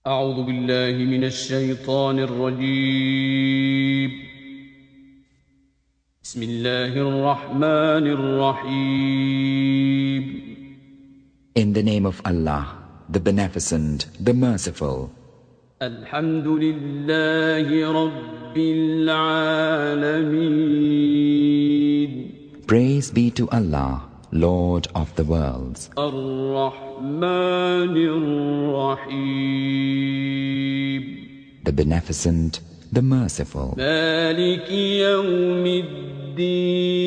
أعوذ بالله من الشيطان الرجيم. بسم الله الرحمن الرحيم. In the name of Allah, the Beneficent, the Merciful. الحمد لله رب العالمين. Praise be to Allah, Lord of the worlds. الرحمن الرحيم. The Beneficent, the Merciful. مالك يوم الدين.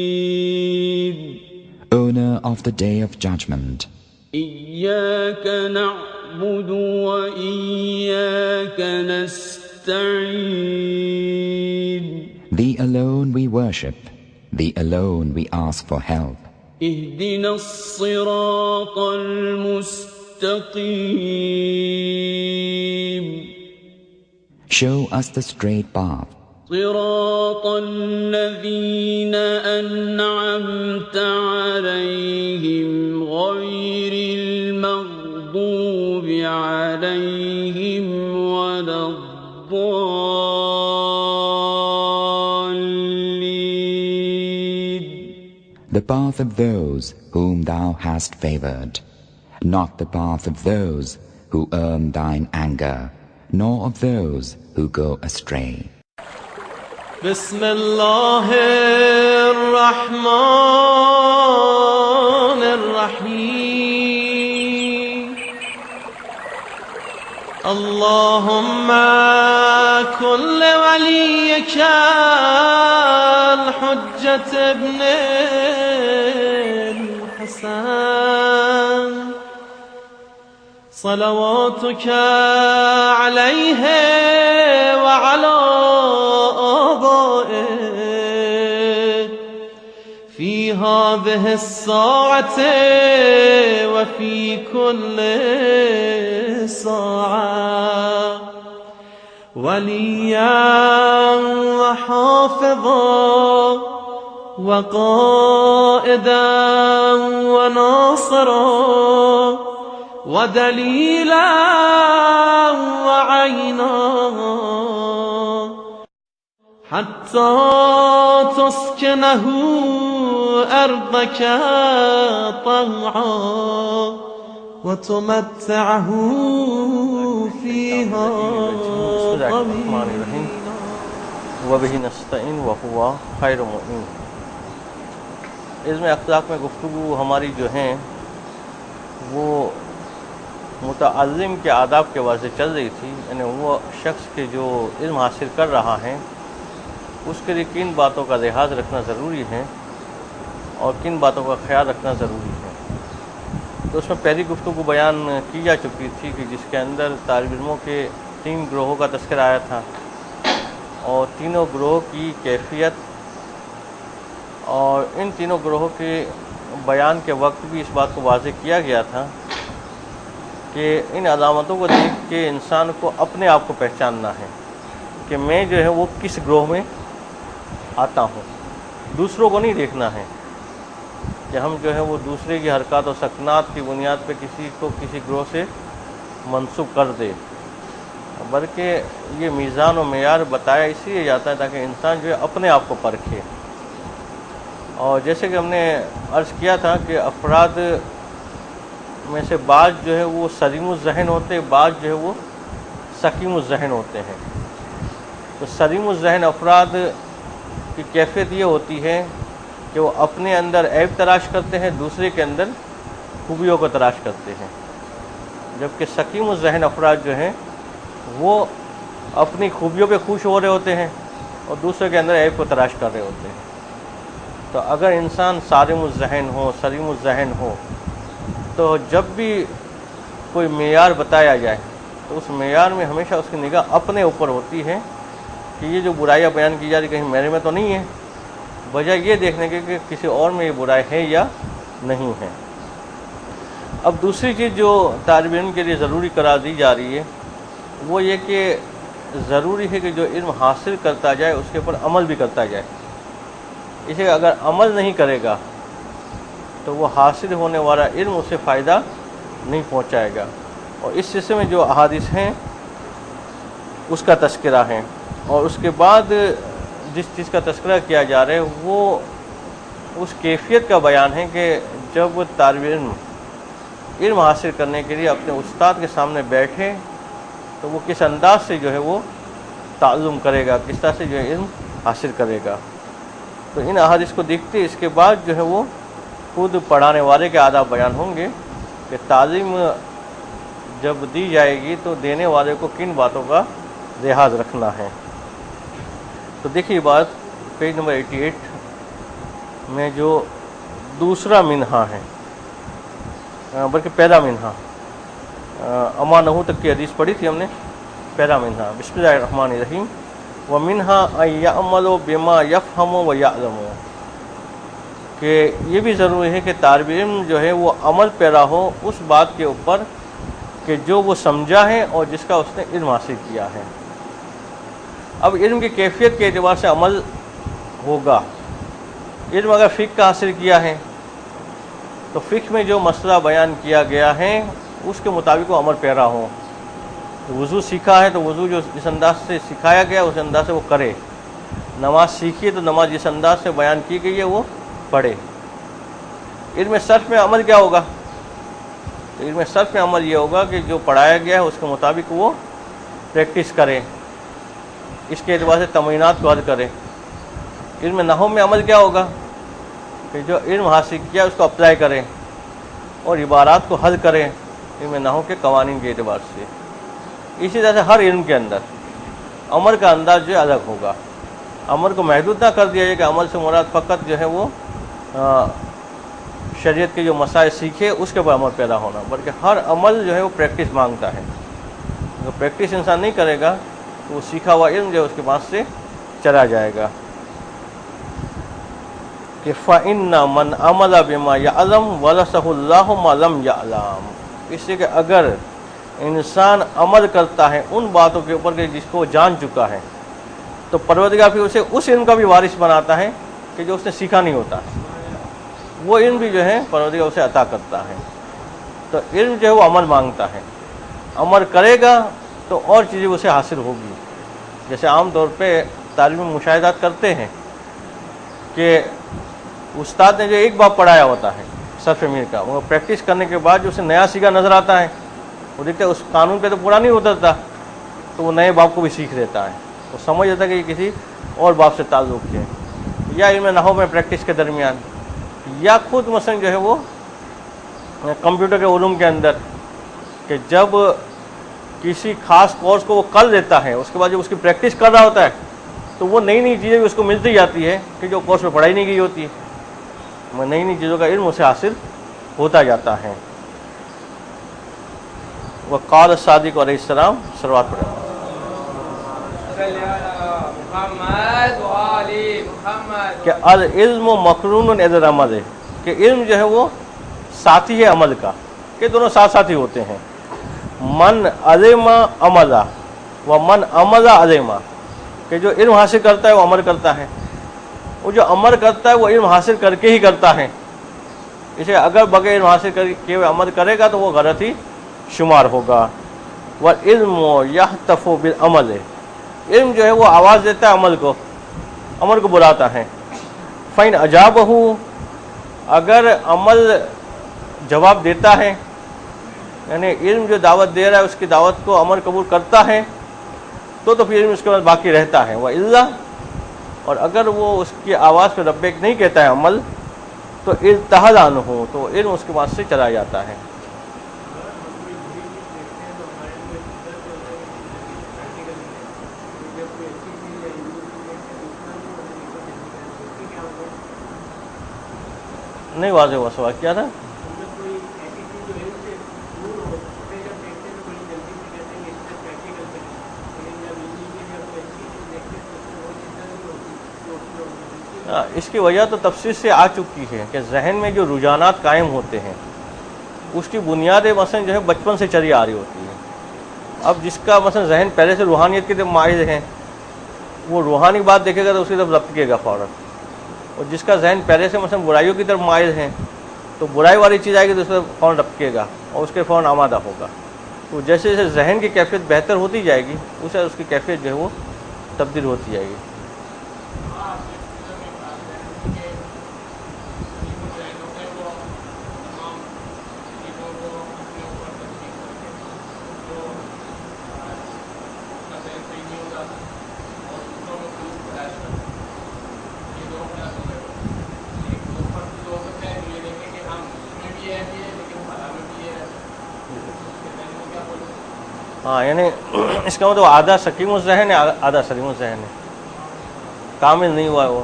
Owner of the Day of Judgment. إياك نعبد وإياك نستعين. Thee alone we worship, Thee alone we ask for help. اهدنا الصراط المستقيم. Show us the straight path. صراط الذين أنعمت عليهم غير المغضوب عليهم ولا الضالين. The path of those whom Thou hast favored, not the path of those who earn Thine anger, nor of those who go astray. بسم الله الرحمن الرحيم. اللهم كن لوليك الحجة ابن الحسن صلواتك عليه وعلى آبائه في هذه الساعة وفي كل ساعة وليا وحافظا وقائدا وناصرا ودليلا وعينا حتى تسكنه أرضك طوعا وتمتعه فيها طويلا وبه نستعين وهو خیر معین. علم اخلاق میں گفتگو ہماری جو ہیں وہ متعلم کے آداب کے واسطے چل رہی تھی، یعنی وہ شخص کے جو علم حاصل کر رہا ہے اس کے لیے کن باتوں کا لحاظ رکھنا ضروری ہے اور کن باتوں کا خیال رکھنا ضروری ہے. تو اس میں پہلی گفتگو بیان کی جا چکی تھی کہ جس کے اندر طالب علموں کے 3 گروہوں کا تذکرہ آیا تھا اور تینوں گروہ کی کیفیت، اور ان تینوں گروہوں کے بیان کے وقت بھی اس بات کو واضح کیا گیا تھا کہ ان علامتوں کو دیکھ کے انسان کو اپنے آپ کو پہچاننا ہے کہ میں جو ہے وہ کس گروہ میں آتا ہوں. دوسروں کو نہیں دیکھنا ہے کہ ہم جو ہے وہ دوسرے کی حرکات و سکنات کی بنیاد پہ کسی کو کسی گروہ سے منسوب کر دے، بلکہ یہ میزان و معیار بتایا اس لیے جاتا ہے تاکہ انسان جو ہے اپنے آپ کو پرکھے. اور جیسے کہ ہم نے عرض کیا تھا کہ افراد میں سے بعض جو ہے وہ سلیم الذہن ہوتے ہیں، بعض جو ہے وہ سقیم الذہن ہوتے ہیں. تو سلیم الذہن افراد کی کیفیت یہ ہوتی ہے کہ وہ اپنے اندر عیب تلاش کرتے ہیں، دوسرے کے اندر خوبیوں کو تلاش کرتے ہیں، جبکہ سقیم الذہن افراد جو ہیں وہ اپنی خوبیوں پہ خوش ہو رہے ہوتے ہیں اور دوسرے کے اندر عیب کو تلاش کر رہے ہوتے ہیں. تو اگر انسان صارم الذہن ہو، سلیم الذہن ہو، تو جب بھی کوئی معیار بتایا جائے تو اس معیار میں ہمیشہ اس کی نگاہ اپنے اوپر ہوتی ہے کہ یہ جو برائیاں بیان کی جا رہی کہیں میرے میں تو نہیں ہے، بجائے یہ دیکھنے کے کہ کسی اور میں یہ برائی ہے یا نہیں ہے. اب دوسری چیز جو طالب علم کے لیے ضروری قرار دی جا رہی ہے وہ یہ کہ ضروری ہے کہ جو علم حاصل کرتا جائے اس کے اوپر عمل بھی کرتا جائے. اسے اگر عمل نہیں کرے گا تو وہ حاصل ہونے والا علم اسے فائدہ نہیں پہنچائے گا. اور اس سلسلے میں جو احادیث ہیں اس کا تذکرہ ہے، اور اس کے بعد جس چیز کا تذکرہ کیا جا رہا ہے وہ اس کیفیت کا بیان ہے کہ جب طالب علم حاصل کرنے کے لیے اپنے استاد کے سامنے بیٹھے تو وہ کس انداز سے جو ہے وہ تعلم کرے گا، کس طرح سے جو ہے علم حاصل کرے گا۔ تو ان احادیث کو دیکھتے اس کے بعد جو ہے وہ خود پڑھانے والے کے آداب بیان ہوں گے کہ تعلیم جب دی جائے گی تو دینے والے کو کن باتوں کا لحاظ رکھنا ہے۔ تو دیکھیے بات پیج نمبر 88 میں جو دوسرا منہا ہے، بلکہ پہلا منہا، اما نحو تک کی حدیث پڑھی تھی ہم نے، پہلا منہا، بسم اللہ الرحمن الرحیم، وَمِنْهَا أَن يَعْمَلُوا بِمَا يَفْهَمُ وَيَعْلَمُ، کہ یہ بھی ضروری ہے کہ طالب علم جو ہے وہ عمل پیرا ہو اس بات کے اوپر کہ جو وہ سمجھا ہے اور جس کا اس نے علم حاصل کیا ہے۔ اب علم کی کیفیت کے اعتبار سے عمل ہوگا۔ علم اگر فقہ کا حاصل کیا ہے تو فقہ میں جو مسئلہ بیان کیا گیا ہے اس کے مطابق وہ عمل پیرا ہو۔ وضو سیکھا ہے تو وضو جو جس انداز سے سکھایا گیا اس انداز سے وہ کرے، نماز سیکھی ہے تو نماز جس انداز سے بیان کی گئی ہے وہ پڑھے۔ علم صرف میں عمل کیا ہوگا؟ علم صرف میں عمل یہ ہوگا کہ جو پڑھایا گیا ہے اس کے مطابق وہ پریکٹس کرے، اس کے اعتبار سے تمرینات کو حل کرے۔ علم نحو میں عمل کیا ہوگا؟ کہ جو علم حاصل کیا اس کو اپلائی کرے اور عبارات کو حل کرے علم نحو کے قوانین کے اعتبار سے۔ اسی طرح سے ہر علم کے اندر عمل کا انداز جو ہے الگ ہوگا۔ عمل کو محدود نہ کر دیا جائے کہ عمل سے مراد فقط جو ہے وہ شریعت کے جو مسائل سیکھے اس کے اوپر عمل پیدا ہونا، بلکہ ہر عمل جو ہے وہ پریکٹس مانگتا ہے۔ اگر پریکٹس انسان نہیں کرے گا تو وہ سیکھا ہوا علم جو ہے اس کے پاس سے چلا جائے گا۔ کہ فَإِنَّ مَنْ عَمَلَ بِمَا يَعْلَمُ وَرَثَهُ اللَّهُ مَا لَمْ يَعْلَمْ، اس لیے کہ اگر انسان عمل کرتا ہے ان باتوں کے اوپر کہ جس کو وہ جان چکا ہے تو پروردگار پھر اسے اس علم کا بھی وارث بناتا ہے کہ جو اس نے سیکھا نہیں ہوتا، وہ علم بھی جو ہے پروردگار اسے عطا کرتا ہے۔ تو علم جو ہے وہ عمل مانگتا ہے، عمل کرے گا تو اور چیزیں اسے حاصل ہوگی۔ جیسے عام طور پہ طالب علم مشاہدات کرتے ہیں کہ استاد نے جو ایک باب پڑھایا ہوتا ہے صرف میر کا، وہ پریکٹس کرنے کے بعد جو اسے نیا سیکھا نظر آتا ہے، وہ دیکھتے ہیں اس قانون پہ تو پورا نہیں اترتا تو وہ نئے باب کو بھی سیکھ لیتا ہے، وہ سمجھ لیتا ہے کہ یہ کسی اور باب سے تعلق ہے۔ یا علم نحو میں پریکٹس کے درمیان، یا خود مثلا جو ہے وہ کمپیوٹر کے علوم کے اندر کہ جب کسی خاص کورس کو وہ کر لیتا ہے اس کے بعد جب اس کی پریکٹس کر رہا ہوتا ہے تو وہ نئی نئی چیزیں بھی اس کو ملتی جاتی ہے کہ جو کورس میں پڑھائی نہیں گئی ہوتی ہے، نئی نئی چیزوں کا علم اسے حاصل ہوتا جاتا ہے۔ وقال الصادق علیہ السلام، صلوات پڑھیں۔ کہ العلم مقرون العمل، کہ علم جو ہے وہ ساتھی ہے عمل کا، کہ دونوں ساتھ ساتھی ہوتے ہیں۔ من علم عملا و من عمل علم، کہ جو علم حاصل کرتا ہے وہ عمل کرتا ہے، وہ جو عمل کرتا ہے وہ علم حاصل کر کے ہی کرتا ہے۔ اسے اگر بغیر علم حاصل کر کے عمل کرے گا تو وہ غلط ہی شمار ہوگا۔ والعلم یحتف بالعمل، علم جو ہے وہ آواز دیتا ہے عمل کو بلاتا ہے۔ فَإِنْ أَجَابَهُ، اگر عمل جواب دیتا ہے، یعنی علم جو دعوت دے رہا ہے اس کی دعوت کو عمل قبول کرتا ہے تو پھر علم اس کے بعد باقی رہتا ہے۔ وَإِلَّا، اور اگر وہ اس کی آواز پہ لبیک نہیں کہتا ہے عمل تو ارتحل عنہ، تو علم اس کے پاس سے چلا جاتا ہے۔ نہیں واضح ہوا سوال کیا تھا؟ اس کی وجہ تو تفصیل سے آ چکی ہے کہ ذہن میں جو رجحانات قائم ہوتے ہیں اس کی بنیادیں مثلا جو ہے بچپن سے چلی آ رہی ہوتی ہے۔ اب جس کا مثلا ذہن پہلے سے روحانیت کی طرف مائل ہے وہ روحانی بات دیکھے گا تو اس کی طرف لپکے گا فوراً، اور جس کا ذہن پہلے سے مثلا برائیوں کی طرف مائل ہے تو برائی والی چیز آئے گی تو اس پر فوراً لپکے گا اور اس کے فوراً آمادہ ہوگا۔ تو جیسے جیسے ذہن کی کیفیت بہتر ہوتی جائے گی اسے اس کی کیفیت جو ہے وہ تبدیل ہوتی جائے گی. ہاں یعنی اس کا مطلب آدھا سقیم الذہن ہے آدھا سلیم الذہن ہے, کامل نہیں ہوا ہے وہ.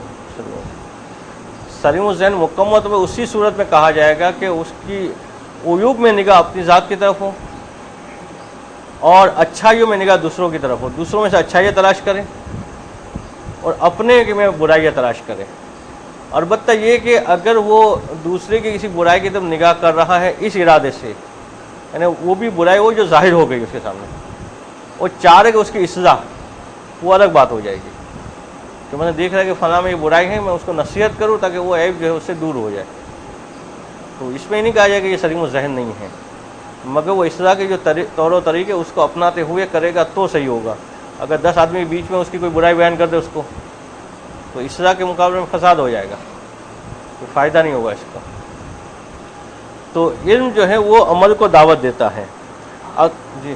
سلیم الذہن مکمل طور پر اسی صورت میں کہا جائے گا کہ اس کی عیوب میں نگاہ اپنی ذات کی طرف ہو اور اچھائیوں میں نگاہ دوسروں کی طرف ہو. دوسروں میں سے اچھائیاں تلاش کریں اور اپنے میں برائیاں تلاش کریں. البتہ یہ کہ اگر وہ دوسرے کی کسی برائی کی طرف نگاہ کر رہا ہے اس ارادے سے, یعنی وہ بھی برائی ہو جو ظاہر ہو گئی اس کے سامنے, اور چاہ رہے کہ اس کی اصلاح, وہ الگ بات ہو جائے گی. کہ میں نے دیکھ رہا کہ فلاں میں یہ برائی ہے, میں اس کو نصیحت کروں تاکہ وہ عیب جو ہے اس سے دور ہو جائے, تو اس میں نہیں کہا جائے کہ یہ سلیم الذہن نہیں ہے, مگر وہ اصلاح کے جو طور و طریقے اس کو اپناتے ہوئے کرے گا تو صحیح ہوگا. اگر 10 آدمی کے بیچ میں اس کی کوئی برائی بیان کر دے اس کو, تو اصلاح کے مقابلے میں فساد ہو جائے گا, کوئی فائدہ نہیں ہوگا اس کا. تو علم جو ہے وہ عمل کو دعوت دیتا ہے. جی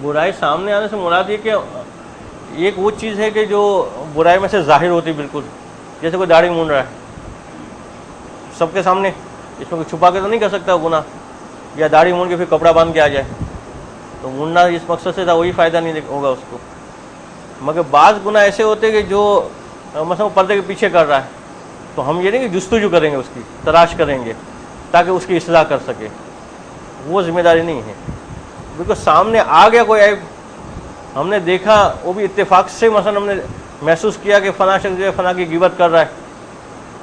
برائی سامنے آنے سے مراد یہ کہ ایک وہ چیز ہے کہ جو برائی میں سے ظاہر ہوتی بالکل, جیسے کوئی داڑھی مونڈ رہا ہے سب کے سامنے, اس میں کوئی چھپا کے تو نہیں کر سکتا گناہ, یا داڑھی مونڈ کے پھر کپڑا باندھ کے آ جائے, تو مونڈنا جس مقصد سے تھا وہی فائدہ نہیں ہوگا اس کو. مگر بعض گناہ ایسے ہوتے کہ جو مثلا پردے کے پیچھے کر رہا ہے, تو ہم یہ نہیں کہ جستجو کریں گے, اس کی تلاش کریں گے تاکہ اس کی اصلاح کر سکے, وہ ذمہ داری نہیں ہے. بالکل سامنے آ گیا کوئی عیب, ہم نے دیکھا, وہ بھی اتفاق سے مثلا ہم نے محسوس کیا کہ فلاں شخص جو ہے فلاں کی غیبت کر رہا ہے,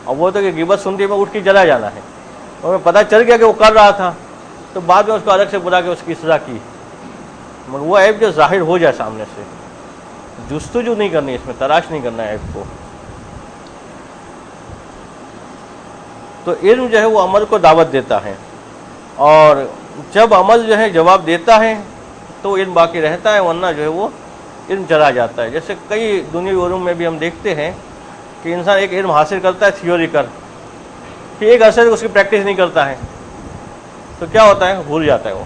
اور وہ تو کہ غیبت سنتے میں اٹھ کے چلا جانا ہے, اور ہمیں پتہ چل گیا کہ وہ کر رہا تھا, تو بعد میں اس کو الگ سے بلا کے اس کی اصلاح کی. مگر وہ عیب جو ظاہر ہو جائے سامنے سے, جستجو نہیں کرنی, اس میں تلاش نہیں کرنا ہے عیب کو. تو علم جو ہے وہ عمل کو دعوت دیتا ہے, اور جب عمل جو ہے جواب دیتا ہے تو علم باقی رہتا ہے, ورنہ جو ہے وہ علم چلا جاتا ہے. جیسے کئی دنیاوی علوم میں بھی ہم دیکھتے ہیں کہ انسان ایک علم حاصل کرتا ہے تھیوری کر, پھر ایک عرصے اس کی پریکٹس نہیں کرتا ہے, تو کیا ہوتا ہے, بھول جاتا ہے وہ.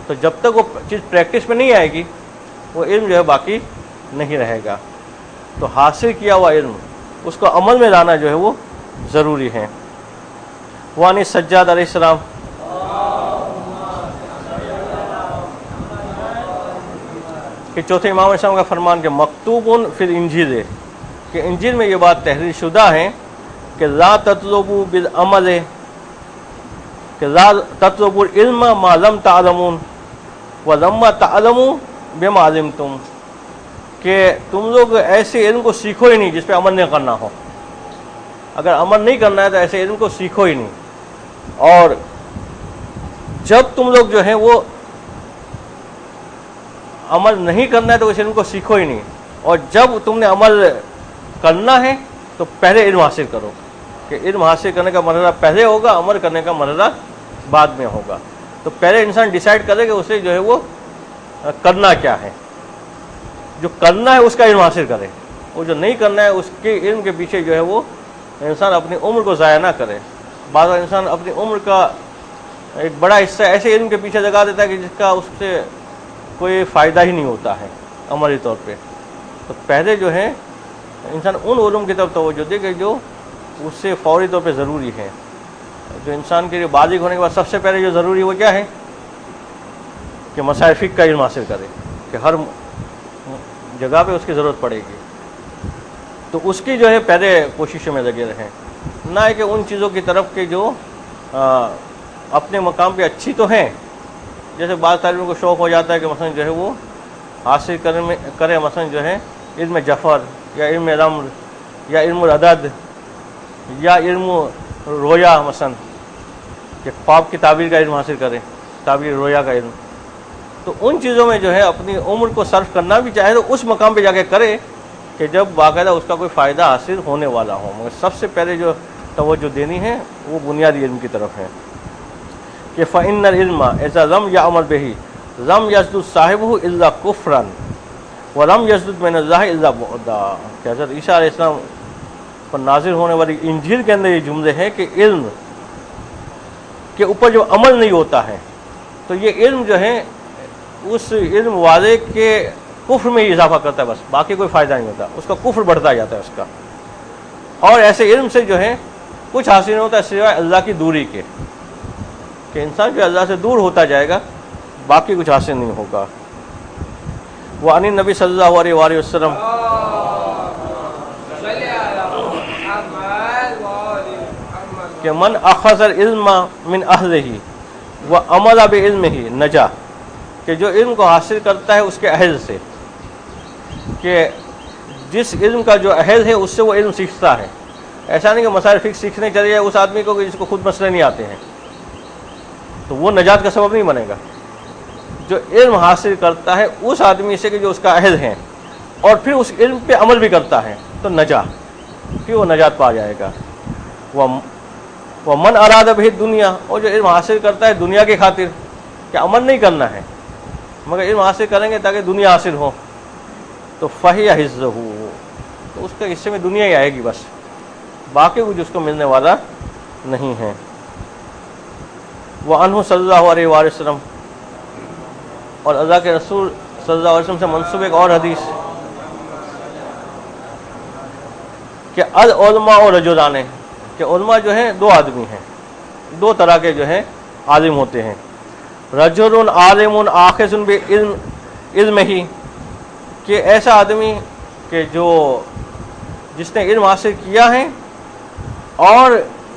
تو جب تک وہ چیز پریکٹس میں نہیں آئے گی وہ علم جو ہے باقی نہیں رہے گا. تو حاصل کیا ہوا علم اس کو عمل میں لانا جو ہے وہ ضروری ہے. وانی سجاد علیہ السلام کہ چوتھے امام علیہ السلام کا فرمان کہ مکتوب فی الانجیل, کہ انجیل میں یہ بات تحریر شدہ ہے کہ لا تطلبوا بالعمل, کہ لا تطلبوا العلم ما لم تعلمون ولما تعلموا بما علمتم, کہ تم لوگ ایسے علم کو سیکھو ہی نہیں جس پہ عمل نہیں کرنا ہو. اگر عمل نہیں کرنا ہے تو ایسے علم کو سیکھو ہی نہیں, اور جب تم لوگ جو ہیں وہ عمل نہیں کرنا ہے تو اس علم کو سیکھو ہی نہیں, اور جب تم نے عمل کرنا ہے تو پہلے علم حاصل کرو, کہ علم حاصل کرنے کا مرحلہ پہلے ہوگا, عمل کرنے کا مرحلہ بعد میں ہوگا. تو پہلے انسان ڈیسائیڈ کرے کہ اسے جو ہے وہ کرنا کیا ہے, جو کرنا ہے اس کا علم حاصل کرے, وہ جو نہیں کرنا ہے اس کے علم کے پیچھے جو ہے وہ انسان اپنی عمر کو ضائع نہ کرے. بعض انسان اپنی عمر کا ایک بڑا حصہ ایسے علم کے پیچھے لگا دیتا ہے کہ جس کا اس سے کوئی فائدہ ہی نہیں ہوتا ہے عملی طور پہ. تو پہلے جو ہے انسان ان علوم کی طرف توجہ دے کہ جو اس سے فوری طور پہ ضروری ہے. جو انسان کے لیے بالغ ہونے کے بعد سب سے پہلے جو ضروری ہے وہ کیا ہے, کہ مسائل فقہ کا علم حاصل کرے, کہ ہر جگہ پہ اس کی ضرورت پڑے گی, تو اس کی جو ہے پہلے کوششوں میں لگے رہیں. نہ ہے کہ ان چیزوں کی طرف کے جو اپنے مقام پہ اچھی تو ہیں, جیسے بعض طالبوں کو شوق ہو جاتا ہے کہ مثلا جو ہے وہ حاصل کرے مثلا جو ہے علم جفر یا علم رمل یا علم العدد یا علم رویا مثلا کہ خواب کی تعبیر کا علم حاصل کرے، تعبیر رویا کا علم، تو ان چیزوں میں جو ہے اپنی عمر کو صرف کرنا بھی چاہے تو اس مقام پہ جا کے کرے کہ جب باقاعدہ اس کا کوئی فائدہ حاصل ہونے والا ہو، مگر سب سے پہلے جو توجہ دینی ہے وہ بنیادی علم کی طرف ہے کہ فَإِنَّ الْعِلْمَ إِذَا لَمْ يَعْمَلْ بِهِ لَمْ يَزْدُدْ صَاحِبُهُ إِلَّا كُفْرًا وَلَمْ يَزْدُدْ مِنَ اللَّهِ إِلَّا بُعْدًا کہ حضرت عیسیٰ علیہ السلام پر نازل ہونے والی انجیل کے اندر یہ جملے ہیں کہ علم کے اوپر جو عمل نہیں ہوتا ہے تو یہ علم جو ہے اس علم والے کے کفر میں ہی اضافہ کرتا ہے، بس باقی کوئی فائدہ نہیں ہوتا، اس کا کفر بڑھتا جاتا ہے اس کا، اور ایسے علم سے جو ہے کچھ حاصل نہیں ہوتا سوائے اللہ کی دوری کے، کہ انسان جو اللہ سے دور ہوتا جائے گا باقی کچھ حاصل نہیں ہوگا۔ وعن النبی صلی اللہ علیہ وآلہ وسلم کہ من اخذ العلم من اہلہ وعمل بعلمہ نجا، کہ جو علم کو حاصل کرتا ہے اس کے اہل سے، کہ جس علم کا جو اہل ہے اس سے وہ علم سیکھتا ہے، ایسا نہیں کہ مسائل فکس سیکھنے چلے جائے اس آدمی کو کہ جس کو خود مسئلے نہیں آتے ہیں تو وہ نجات کا سبب نہیں بنے گا۔ جو علم حاصل کرتا ہے اس آدمی سے کہ جو اس کا اہل ہے اور پھر اس علم پہ عمل بھی کرتا ہے تو نجا، پھر وہ نجات پا جائے گا۔ وہ من اراد بھی دنیا، اور جو علم حاصل کرتا ہے دنیا کی خاطر کہ عمل نہیں کرنا ہے مگر علم حاصل کریں گے تاکہ دنیا حاصل ہو، تو فہی حصہ، تو اس کے حصے میں دنیا ہی آئے گی بس، باقی کچھ اس کو ملنے والا نہیں ہے۔ وعنہ صلی اللہ علیہ وآلہ وسلم، اور اللہ کے رسول صلی اللہ علیہ وسلم سے منسوب ایک اور حدیث کہ العلماء رجلان، کہ علماء جو ہیں دو آدمی ہیں، دو طرح کے جو ہیں عالم ہوتے ہیں، رجل عالم آخذ بعلم ہی، کہ ایسا آدمی کہ جو جس نے علم حاصل کیا ہے اور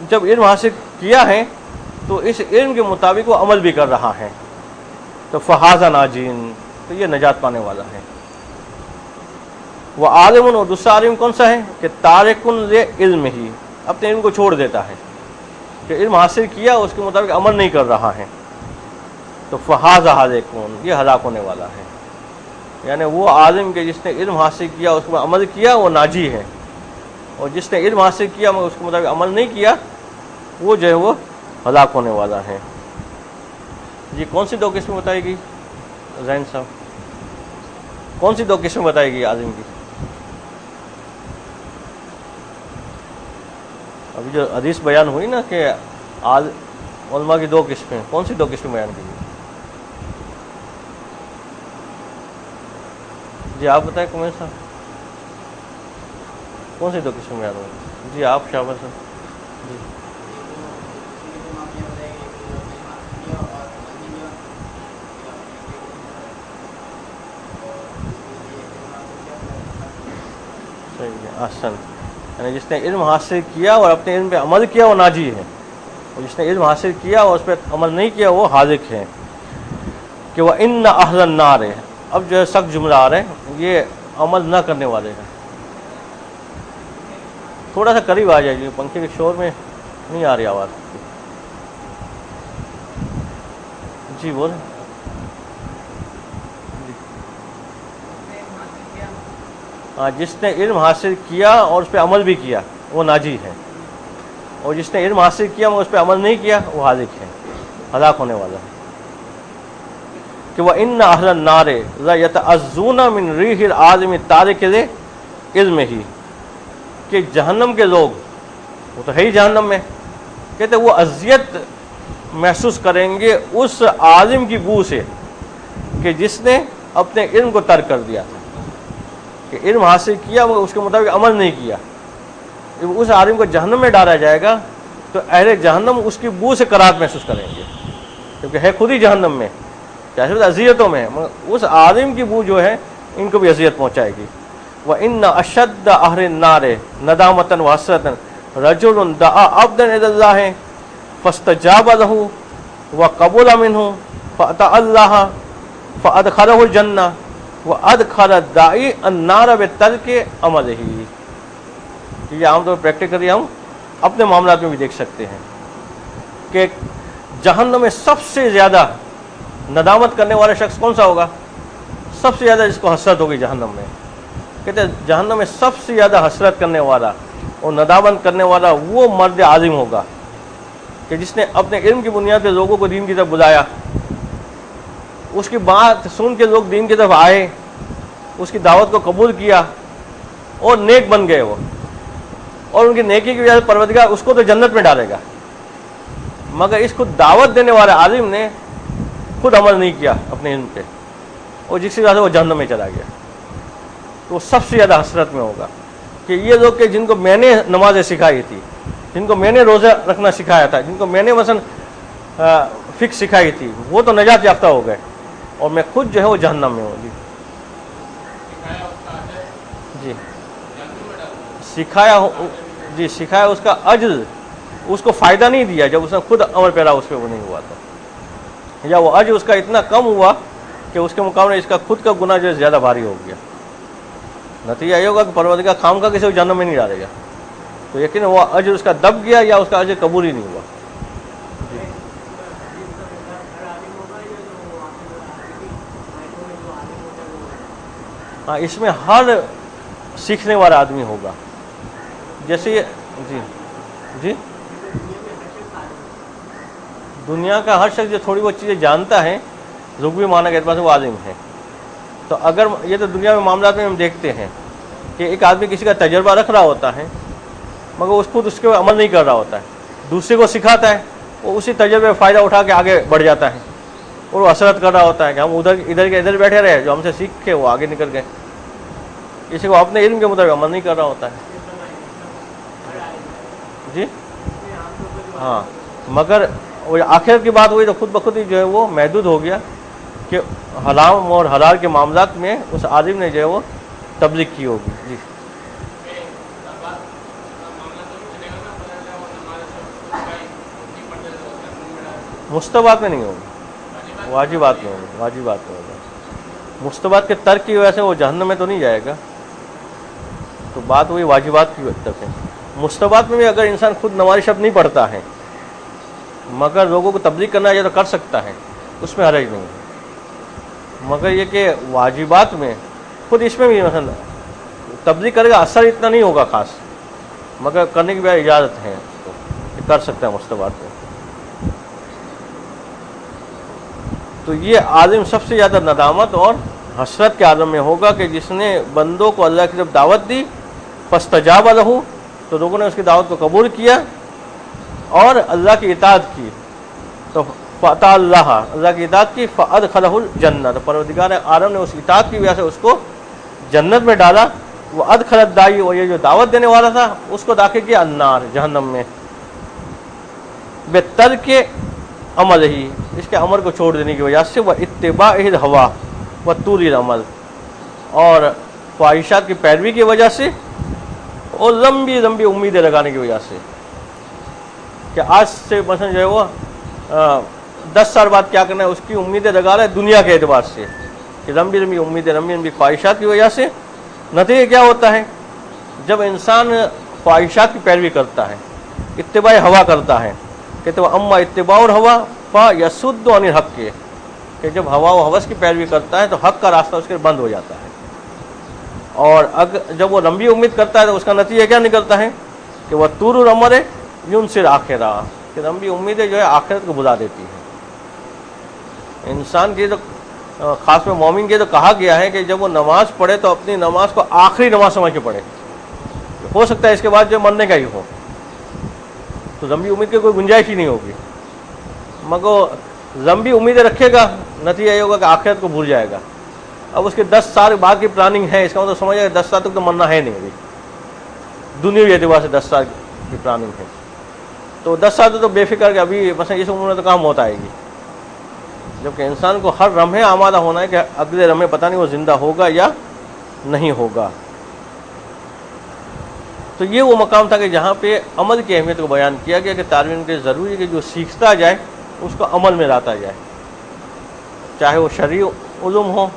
جب علم حاصل کیا ہے تو اس علم کے مطابق وہ عمل بھی کر رہا ہے، تو فہذا ناجین، تو یہ نجات پانے والا ہے۔ وہ عالم، اور دوسرا عالم کون سا ہے کہ تارکن لعلم ہی، اپنے علم کو چھوڑ دیتا ہے، کہ علم حاصل کیا اس کے مطابق عمل نہیں کر رہا ہے، تو فہذا ہالکون، یہ ہلاک ہونے والا ہے۔ یعنی وہ عالم کہ جس نے علم حاصل کیا اس میں عمل کیا وہ ناجی ہے، اور جس نے علم حاصل کیا مگر اس کے مطابق عمل نہیں کیا وہ جو ہے وہ ہلاک ہونے والا ہے۔ جی کون سی دو قسمیں بتائے گی زین صاحب، کون سی دو قسمیں بتائے گی عالم کی؟ ابھی جو حدیث بیان ہوئی نا کہ علماء کی دو قسمیں، کون سی دو قسمیں بیان کی؟ جی آپ بتائیں کمیر صاحب، کون سی دو قسمیں بیان ہوئی؟ جی آپ شاباش صاحب۔ جی صحیح ہے، احسن، یعنی جس نے علم حاصل کیا اور اپنے علم پہ عمل کیا وہ ناجی ہے، اور جس نے علم حاصل کیا اور اس پہ عمل نہیں کیا وہ ہالک ہے۔ کہ وہ ان اہل النار ہے، اب جو ہے سخت جملہ آ رہے ہیں یہ عمل نہ کرنے والے ہیں، تھوڑا سا قریب آ جائیے، پنکھے کے شور میں نہیں آ رہی آواز۔ جی بولیں۔ ہاں، جس نے علم حاصل کیا اور اس پہ عمل بھی کیا وہ ناجی ہے، اور جس نے علم حاصل کیا مگر اس پہ عمل نہیں کیا وہ ہالک ہے، ہلاک ہونے والا ہے۔ کہ وہ ان اہل النار لیتعظون من ریح العالم التارک لعلمہ، کہ جہنم کے لوگ، وہ تو ہے ہی جہنم میں، کہتے وہ اذیت محسوس کریں گے اس عالم کی بو سے کہ جس نے اپنے علم کو ترک کر دیا تھا، کہ علم حاصل کیا مگر اس کے مطابق عمل نہیں کیا، اس عالم کو جہنم میں ڈالا جائے گا تو اہل جہنم اس کی بو سے کراہت محسوس کریں گے، کیونکہ ہے خود ہی جہنم میں، جیسے اذیتوں میں، مگر اس عالم کی بو جو ہے ان کو بھی اذیت پہنچائے گی۔ وَإِنَّ أَشَدَّ أَهْلِ النَّارِ نَدَامَةً وَحَسْرَةً رَجُلٌ دَعَا عَبْدًا إِلَى اللَّهِ فَاسْتَجَابَ لَهُ وَقَبُلَ مِنْهُ فَأَطَاعَ اللَّهَ فَأَدْخَلَهُ الْجَنَّةَ وَأَدْخَلَ الدَّاعِي النَّارَ بِتَرْكِ عَمَلِهِ۔ یہ عام طور پر پریکٹیکلی ہم اپنے معاملات میں بھی دیکھ سکتے ہیں کہ جہنم میں سب سے زیادہ ندامت کرنے والا شخص کون سا ہوگا؟ سب سے زیادہ جس کو حسرت ہوگی جہنم میں. کہتے ہیں جہنم میں سب سے زیادہ حسرت کرنے والا اور ندامت کرنے والا وہ مرد عظیم ہوگا کہ جس نے اپنے علم کی بنیاد پہ لوگوں کو دین کی طرف بلایا، اس کی بات سن کے لوگ دین کی طرف آئے، اس کی دعوت کو قبول کیا اور نیک بن گئے وہ، اور ان کی نیکی کی وجہ سے پروردگار اس کو تو جنت میں ڈالے گا. مگر اس کو دعوت دینے والے عالم نے خود عمل نہیں کیا اپنے علم پہ، اور جس کی وجہ سے وہ جہنم میں چلا گیا. تو وہ سب سے زیادہ حسرت میں ہوگا کہ یہ لوگ کہ جن کو میں نے نمازیں سکھائی تھی، جن کو میں نے روزہ رکھنا سکھایا تھا، جن کو میں نے مثلا فکر سکھائی تھی، وہ تو نجات یافتہ ہو گئے اور میں خود جو ہے وہ جہنم میں ہوں. جی سکھایا جی سکھایا اس کا اجر اس کو فائدہ نہیں دیا جب اس نے خود عمل پیرا اس پہ وہ نہیں ہوا تھا، یا وہ اجر اس کا اتنا کم ہوا کہ اس کے مقابلے اس کا خود کا گناہ جو ہے زیادہ بھاری ہو گیا. نتیجہ یہ ہوگا کہ پروردگار خام کا کسی کو جہنم میں نہیں ڈالے گا. تو یقیناً وہ اجر اس کا دب گیا یا اس کا اجر قبول ہی نہیں ہوا. ہاں اس میں ہر سیکھنے والا آدمی ہوگا. جیسے یہ جی دنیا کا ہر شخص جو تھوڑی بہت چیزیں جانتا ہے لغوی معنی کے اعتبار سے وہ عالم ہے. تو اگر یہ تو دنیا میں معاملات میں ہم دیکھتے ہیں کہ ایک آدمی کسی کا تجربہ رکھ رہا ہوتا ہے مگر اس خود اس کے عمل نہیں کر رہا ہوتا ہے، دوسرے کو سکھاتا ہے، وہ اسی تجربے میں فائدہ اٹھا کے آگے بڑھ جاتا ہے اور وہ حسرت کر رہا ہوتا ہے کہ ہم ادھر کے ادھر بیٹھے رہے، جو ہم سے سیکھ کے وہ آگے نکل گئے. کسی کو اپنے علم کے مطابق عمل نہیں کر رہا ہوتا ہے. جی ہاں مگر وہ آخرت کی بات ہوئی تو خود بخود ہی جو ہے وہ محدود ہو گیا کہ حرام اور حلال کے معاملات میں اس عالم نے جو ہے وہ تبلیغ کی ہوگی. جی مستبات میں نہیں ہوگی، واجبات میں ہوگی، واجبات میں ہوگا. مستبات کے ترک کی وجہ سے وہ جہنم میں تو نہیں جائے گا. تو بات وہی واجبات کی طرف ہے. مستبات میں بھی اگر انسان خود نماز شب نہیں پڑھتا ہے مگر لوگوں کو تبلیغ کرنا ہے تو کر سکتا ہے، اس میں حرج نہیں ہے. مگر یہ کہ واجبات میں خود اس میں بھی مثلا تبلیغ کرے گا اثر اتنا نہیں ہوگا خاص، مگر کرنے کی بھی اجازت ہے اس کو کہ کر سکتا ہے مستبات میں. تو یہ عالم سب سے زیادہ ندامت اور حسرت کے عالم میں ہوگا کہ جس نے بندوں کو اللہ کی طرف دعوت دی، فاستجاب لہ، تو لوگوں نے اس کی دعوت کو قبول کیا اور اللہ کی اطاعت کی، تو فاطاع اللہ کی اطاعت کی، فادخلہ الجنہ، تو پروردگار عالم نے اس اطاعت کی وجہ سے اس کو جنت میں ڈالا. وہ ادخل الداعی، اور یہ جو دعوت دینے والا تھا اس کو داخل کیا النار، جہنم میں، بترک عمل ہی، اس کے عمل کو چھوڑ دینے کی وجہ سے، وہ اتباع الہوا و طول العمل، اور خواہشات کی پیروی کی وجہ سے اور لمبی لمبی امیدیں لگانے کی وجہ سے کہ آج سے مثلا جو ہے وہ 10 سال بعد کیا کرنا ہے اس کی امیدیں لگا رہا ہے دنیا کے اعتبار سے، کہ لمبی لمبی امیدیں، لمبی لمبی خواہشات کی وجہ سے. نتیجہ کیا ہوتا ہے جب انسان خواہشات کی پیروی کرتا ہے، اتباع ہوا کرتا ہے، کہتے ہیں اما اتباع الہوا فیصد عن الحق، کہ جب ہوا و ہوس کی پیروی کرتا ہے تو حق کا راستہ اس کے بند ہو جاتا ہے. اور جب وہ لمبی امید کرتا ہے تو اس کا نتیجہ کیا نکلتا ہے کہ وہ طول العمر ینصر آخرہ، کہ لمبی امیدیں جو ہے آخرت کو بلا دیتی ہیں. انسان کی تو خاص میں مومن کے تو کہا گیا ہے کہ جب وہ نماز پڑھے تو اپنی نماز کو آخری نماز سمجھ کے پڑھے، ہو سکتا ہے اس کے بعد جو مرنے کا ہی ہو، تو لمبی امید کی کوئی گنجائش ہی نہیں ہوگی. مگر لمبی امیدیں رکھے گا، نتیجہ یہ ہوگا کہ آخرت کو بھول جائے گا. اب اس کے 10 سال بعد کی پلاننگ ہے، اس کا مطلب سمجھ جائے 10 سال تک تو مرنا ہے نہیں ابھی، دنیاوی اعتبار سے 10 سال کی پلاننگ ہے. تو 10 سال تو بے فکر کہ ابھی مثلا اس عمر میں تو کہاں موت آئے گی، جبکہ انسان کو ہر لمحے آمادہ ہونا ہے کہ اگلے لمحے پتہ نہیں وہ زندہ ہوگا یا نہیں ہوگا. تو یہ وہ مقام تھا کہ جہاں پہ عمل کی اہمیت کو بیان کیا گیا کہ طالب علم کے ضروری ہے کہ جو سیکھتا جائے اس کو عمل میں لاتا جائے، چاہے وہ شرعی علوم ہو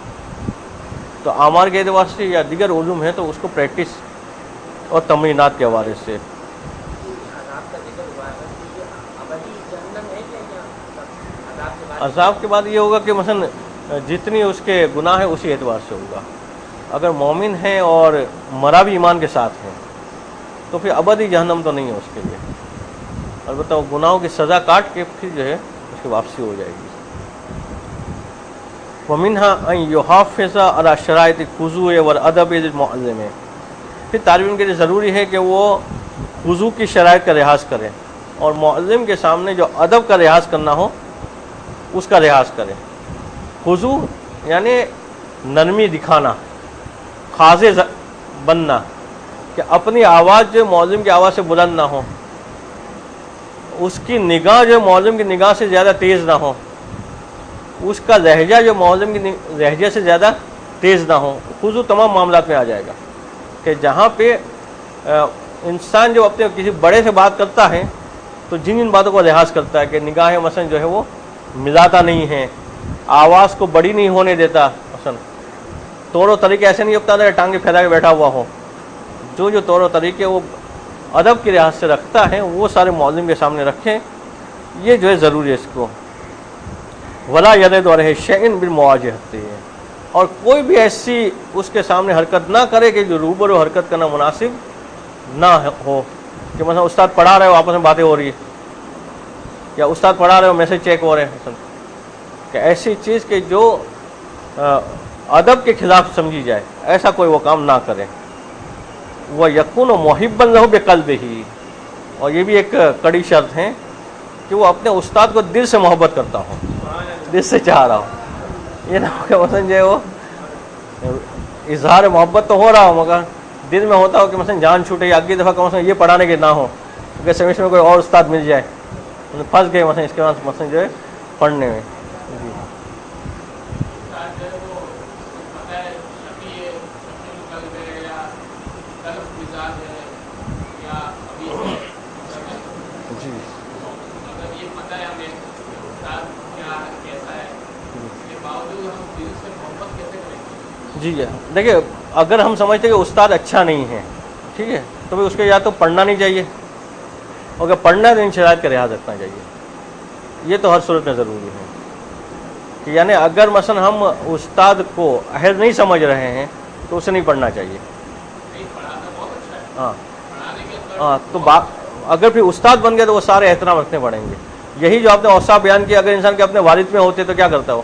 تو اعمال کے اعتبار سے، یا دیگر علوم ہیں تو اس کو پریکٹس اور تمرینات کے حوالے سے. عذاب کے بعد یہ ہوگا کہ مثلا جتنی اس کے گناہ ہے اسی اعتبار سے ہوگا. اگر مومن ہے اور مرا بھی ایمان کے ساتھ ہے تو پھر ابدی جہنم تو نہیں ہے اس کے لیے. البتہ وہ گناہوں کی سزا کاٹ کے پھر جو ہے اس کی واپسی ہو جائے گی. وَمِنْهَا أَنْ يُحَافِظَ عَلَى شَرَائِطِ الْخُضُوعِ وَالْأَدَبِ لِلْمُعَلِّمِ. پھر طالب علم کے لیے ضروری ہے کہ وہ خضوع کی شرائط کا لحاظ کرے اور معلم کے سامنے جو ادب کا لحاظ کرنا ہو اس کا لحاظ کرے. خضوع یعنی نرمی دکھانا، خاضع بننا، کہ اپنی آواز جو معلم کی آواز سے بلند نہ ہو، اس کی نگاہ جو معلم کی نگاہ سے زیادہ تیز نہ ہو، اس کا لہجہ جو معلم کی لہجے سے زیادہ تیز نہ ہو. خضوع تمام معاملات میں آ جائے گا کہ جہاں پہ انسان جو اپنے کسی بڑے سے بات کرتا ہے تو جن باتوں کو لحاظ کرتا ہے کہ نگاہیں مثلا جو ہے وہ ملاتا نہیں ہے، آواز کو بڑی نہیں ہونے دیتا، مثلا طور و طریقے ایسے نہیں اپناتا ہے ٹانگیں پھیلا کے بیٹھا ہوا ہو. جو طور و طریقے وہ ادب کے لحاظ سے رکھتا ہے وہ سارے معلم کے سامنے رکھیں. یہ جو ہے ضروری ہے اس کو. ولا یرد علیہ شیء بالمواجہۃ، اور کوئی بھی ایسی اس کے سامنے حرکت نہ کرے کہ جو روبرو حرکت کرنا مناسب نہ ہو. کہ مثلا استاد پڑھا رہے ہو آپس میں باتیں ہو رہی ہے، یا استاد پڑھا رہے ہو میسج چیک ہو رہے ہیں مثلا، کہ ایسی چیز کہ جو ادب کے خلاف سمجھی جائے ایسا کوئی وہ کام نہ کرے. وہ یکون محبا لہ بقلبہ، اور یہ بھی ایک کڑی شرط ہے کہ وہ اپنے استاد کو دل سے محبت کرتا ہو، دل سے چاہ رہا ہو. یہ نہ ہو کہ مثلا جو ہے وہ اظہار محبت تو ہو رہا ہو مگر دل میں ہوتا ہو کہ مثلا جان چھوٹے، اگلی دفعہ کہ مثلا یہ پڑھانے کے نہ ہو کہ سمیسٹر میں کوئی اور استاد مل جائے، پھنس گئے مثلا اس کے بعد مثلا جو ہے پڑھنے میں. جی جی دیکھیے، اگر ہم سمجھتے ہیں کہ استاد اچھا نہیں ہے، ٹھیک ہے، تو پھر اس کے یا تو پڑھنا نہیں چاہیے، اور اگر پڑھنا ہے تو ان شرائط کا لحاظ رکھنا چاہیے. یہ تو ہر صورت میں ضروری ہے کہ یعنی اگر مثلا ہم استاد کو اہل نہیں سمجھ رہے ہیں تو اسے نہیں پڑھنا چاہیے. ہاں تو اگر پھر استاد بن گئے تو وہ سارے احترام رکھنے پڑیں گے. یہی جو آپ نے اوصاف بیان کیا، اگر انسان کے اپنے والد میں ہوتے تو کیا کرتا وہ،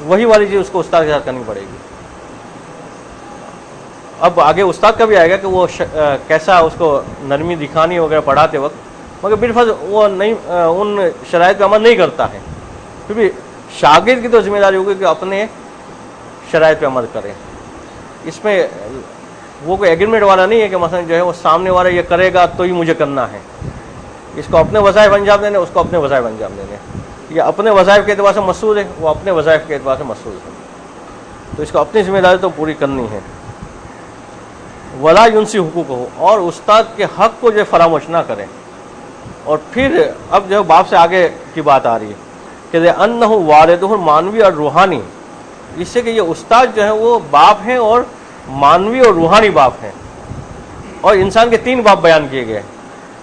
وہی والی چیز اس کو استاد کے ساتھ کرنی پڑے گی. اب آگے استاد کا بھی آئے گا کہ وہ کیسا اس کو نرمی دکھانی وغیرہ پڑھاتے وقت، مگر بالفرض وہ نہیں ان شرائط پہ عمل نہیں کرتا ہے، پھر بھی شاگرد کی تو ذمہ داری ہوگی کہ اپنے شرائط پہ عمل کرے. اس میں وہ کوئی ایگریمنٹ والا نہیں ہے کہ مثلا جو ہے وہ سامنے والا یہ کرے گا تو ہی مجھے کرنا ہے. اس کو اپنے وظائف انجام دینے، اس کو اپنے وظائف انجام دینے. یہ اپنے وظائف کے اعتبار سے مسئول ہے، وہ اپنے وظائف کے اعتبار سے مسئول ہے، تو اس کو اپنی ذمہ داری تو پوری کرنی ہے. ولا ینسی حقوق ہو، اور استاد کے حق کو جو فراموش نہ کریں. اور پھر اب جو ہے باپ سے آگے کی بات آ رہی ہے کہ انہ والدہ معنوی اور روحانی، اس سے کہ یہ استاد جو ہے وہ باپ ہیں اور معنوی اور روحانی باپ ہیں. اور انسان کے 3 باپ بیان کیے گئے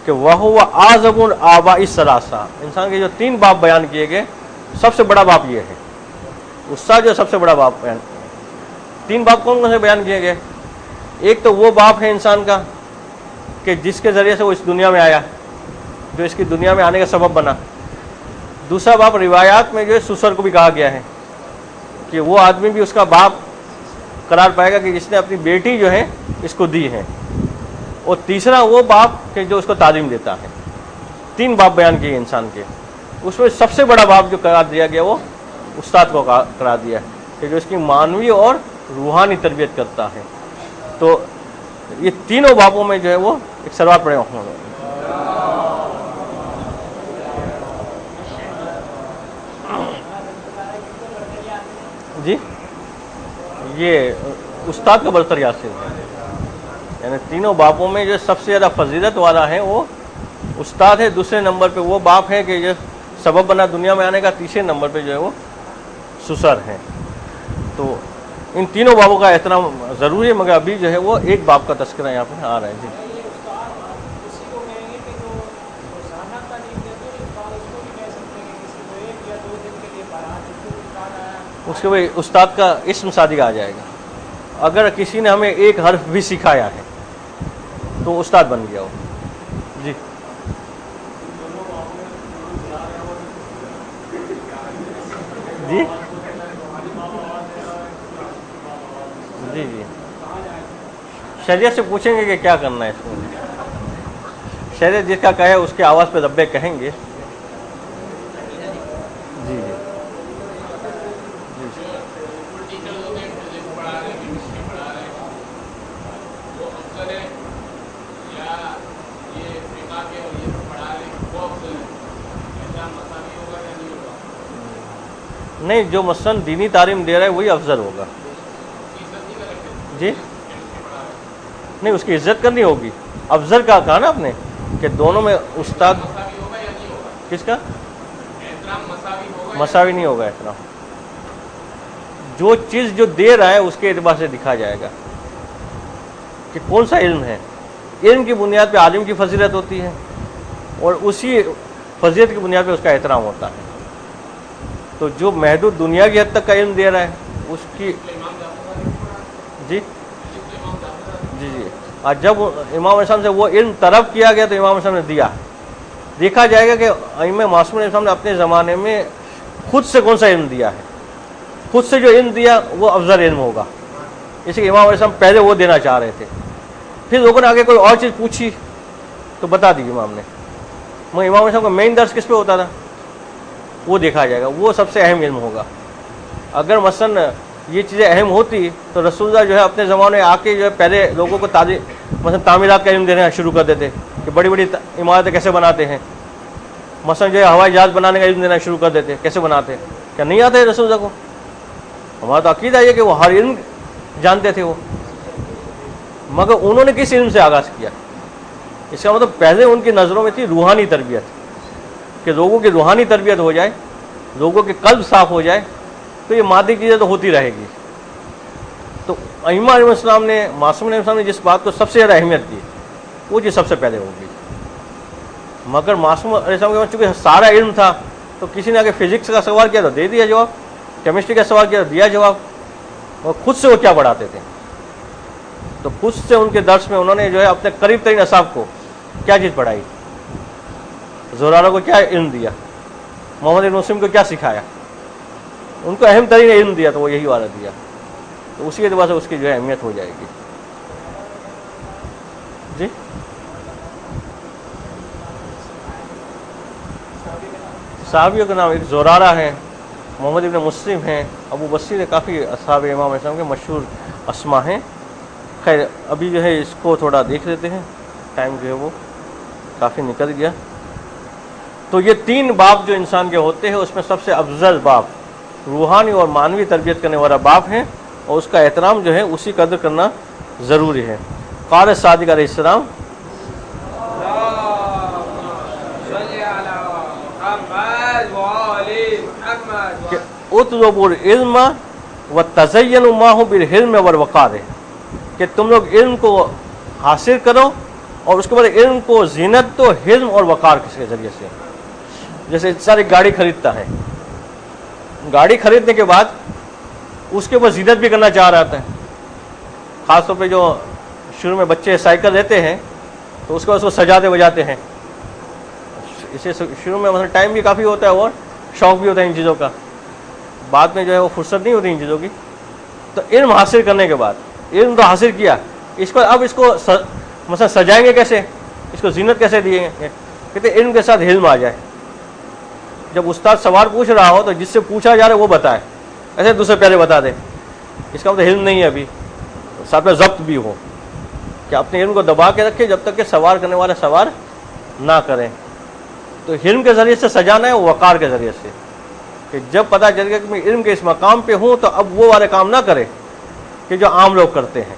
کہ وہ اعظم الآباء الثلاثہ. انسان کے جو 3 باپ بیان کیے گئے، سب سے بڑا باپ یہ ہے استاد، جو سب سے بڑا باپ بیان. 3 باپ کون کون سے بیان کیے گئے؟ ایک تو وہ باپ ہے انسان کا کہ جس کے ذریعے سے وہ اس دنیا میں آیا، جو اس کی دنیا میں آنے کا سبب بنا. دوسرا باپ روایات میں جو ہے سسر کو بھی کہا گیا ہے کہ وہ آدمی بھی اس کا باپ قرار پائے گا کہ جس نے اپنی بیٹی جو ہے اس کو دی ہے. اور تیسرا وہ باپ کہ جو اس کو تعلیم دیتا ہے. 3 باپ بیان کیے انسان کے، اس میں سب سے بڑا باپ جو قرار دیا گیا وہ استاد کو قرار دیا ہے کہ جو اس کی معنوی اور روحانی تربیت کرتا ہے. تو یہ تینوں باپوں میں جو ہے وہ ایک سلوات پڑے ہوں گے. جی یہ استاد کا برتر یاسر ہے، یعنی تینوں باپوں میں جو سب سے زیادہ فضیلت والا ہے وہ استاد ہے. دوسرے نمبر پہ وہ باپ ہے کہ جو سبب بنا دنیا میں آنے کا. تیسرے نمبر پہ جو ہے وہ سسر ہے. تو ان تینوں باپوں کا احترام ضروری ہے، مگر ابھی جو ہے وہ ایک باپ کا تذکرہ یہاں پہ آ رہا ہے. جی اس کے بعد استاد کا اسم صادق آ جائے گا۔ اگر کسی نے ہمیں ایک حرف بھی سکھایا ہے تو استاد بن گیا ہو۔ جی جی جی جی شریعت سے پوچھیں گے کہ کیا کرنا ہے اس میں، شریعت جس کا کہے اس کے آواز پہ ربے کہیں گے۔ جی جی نہیں، جو مثلاً دینی تعلیم دے رہا ہے وہی افضل ہوگا۔ جی نہیں، اس کی عزت کرنی ہوگی۔ افضل کا کہا نا آپ نے کہ دونوں میں استاد کس کا مساوی نہیں ہوگا احترام۔ جو چیز جو دے رہا ہے اس کے اعتبار سے دکھا جائے گا کہ کون سا علم ہے۔ علم کی بنیاد پہ عالم کی فضیلت ہوتی ہے اور اسی فضیلت کی بنیاد پہ اس کا احترام ہوتا ہے۔ تو جو محدود دنیا کی حد تک کا علم دے رہا ہے اس کی جی جی جی اور جب امام علیہ السلام سے وہ علم طلب کیا گیا تو امام علیہ السلام نے دیا۔ دیکھا جائے گا کہ ائمہ معصومین علیہ السلام نے اپنے زمانے میں خود سے کون سا علم دیا ہے، خود سے جو علم دیا وہ افضل علم ہوگا، اس لیے امام علیہ السلام پہلے وہ دینا چاہ رہے تھے۔ پھر لوگوں نے آگے کوئی اور چیز پوچھی تو بتا دی امام نے، مگر امام علیہ السلام کا مین درس کس پہ ہوتا تھا وہ دیکھا جائے گا، وہ سب سے اہم علم ہوگا۔ اگر مثلاً یہ چیزیں اہم ہوتی تو رسول اللہ جو ہے اپنے زمانے میں آ کے جو ہے پہلے لوگوں کو مثلا تعمیرات کا علم دینا شروع کر دیتے کہ بڑی بڑی عمارتیں کیسے بناتے ہیں، مثلا جو ہے ہوائی جہاز بنانے کا علم دینا شروع کر دیتے، کیسے بناتے، کیا نہیں آتا ہے رسول اللہ کو؟ ہمارا تو عقیدہ یہ کہ وہ ہر علم جانتے تھے وہ، مگر انہوں نے کس علم سے آغاز کیا؟ اس کا مطلب پہلے ان کی نظروں میں تھی روحانی تربیت، کہ لوگوں کی روحانی تربیت ہو جائے، لوگوں کے قلب صاف ہو جائے تو یہ مادی چیزیں تو ہوتی رہے گی۔ تو ائمہ علیہ السلام نے، معصومین علیہ السلام نے جس بات کو سب سے زیادہ اہمیت دی وہ چیز سب سے پہلے ہوگی۔ مگر معصوم علیہ السلام کے پاس چونکہ سارا علم تھا تو کسی نے آگے فزکس کا سوال کیا تو دے دیا جواب، کیمسٹری کا سوال کیا تو دیا جواب، اور خود سے وہ کیا پڑھاتے تھے؟ تو خود سے ان کے درس میں انہوں نے جو ہے اپنے قریب ترین اصحاب کو کیا چیز پڑھائی، زرارہ کو کیا علم دیا، محمد بن مسلم کو کیا سکھایا، ان کو اہم ترین علم دیا تو وہ یہی والا دیا، تو اسی اعتبار سے اس کی جو ہے اہمیت ہو جائے گی۔ جی صحابیوں کا نام ایک زرارہ ہیں، محمد بن مسلم ہیں، ابو بصیر، کافی اصحاب امام علیہ السلام کے مشہور اسما ہیں۔ خیر ابھی جو ہے اس کو تھوڑا دیکھ لیتے ہیں، ٹائم جو ہے وہ کافی نکل گیا۔ تو یہ تین باب جو انسان کے ہوتے ہیں اس میں سب سے افضل باب روحانی اور معنوی تربیت کرنے والا باب ہے، اور اس کا احترام جو ہے اسی قدر کرنا ضروری ہے۔ قال صادق علیہ السلام کہ اطلبوا العلم وتزینوا معه بالحلم والوقار، کہ تم لوگ علم کو حاصل کرو اور اس کے بعد علم کو زینت دو، حلم اور وقار کے ذریعے سے۔ جیسے انسان ایک گاڑی خریدتا ہے، گاڑی خریدنے کے بعد اس کے اوپر زینت بھی کرنا چاہ رہا ہے، خاص طور پہ جو شروع میں بچے سائیکل لیتے ہیں تو اس کو سجاتے بجاتے ہیں، اسے شروع میں مثلا ٹائم بھی کافی ہوتا ہے اور شوق بھی ہوتا ہے ان چیزوں کا، بعد میں جو ہے وہ فرصت نہیں ہوتی ان چیزوں کی۔ تو علم حاصل کرنے کے بعد، علم تو حاصل کیا، اس کو اب اس کو مثلا سجائیں گے کیسے، اس کو زینت کیسے دیے گے؟ کہتے علم کے ساتھ علم آ جائے۔ جب استاد سوال پوچھ رہا ہو تو جس سے پوچھا جا رہا ہے وہ بتائے، ایسے دوسرے پہلے بتا دے، اس کا مطلب علم نہیں ہے ابھی، ساتھ میں ضبط بھی ہو کہ اپنے علم کو دبا کے رکھے جب تک کہ سوال کرنے والا سوال نہ کریں۔ تو علم کے ذریعے سے سجانا ہے، وقار کے ذریعے سے، کہ جب پتہ چل گیا کہ میں علم کے اس مقام پہ ہوں تو اب وہ والے کام نہ کرے کہ جو عام لوگ کرتے ہیں،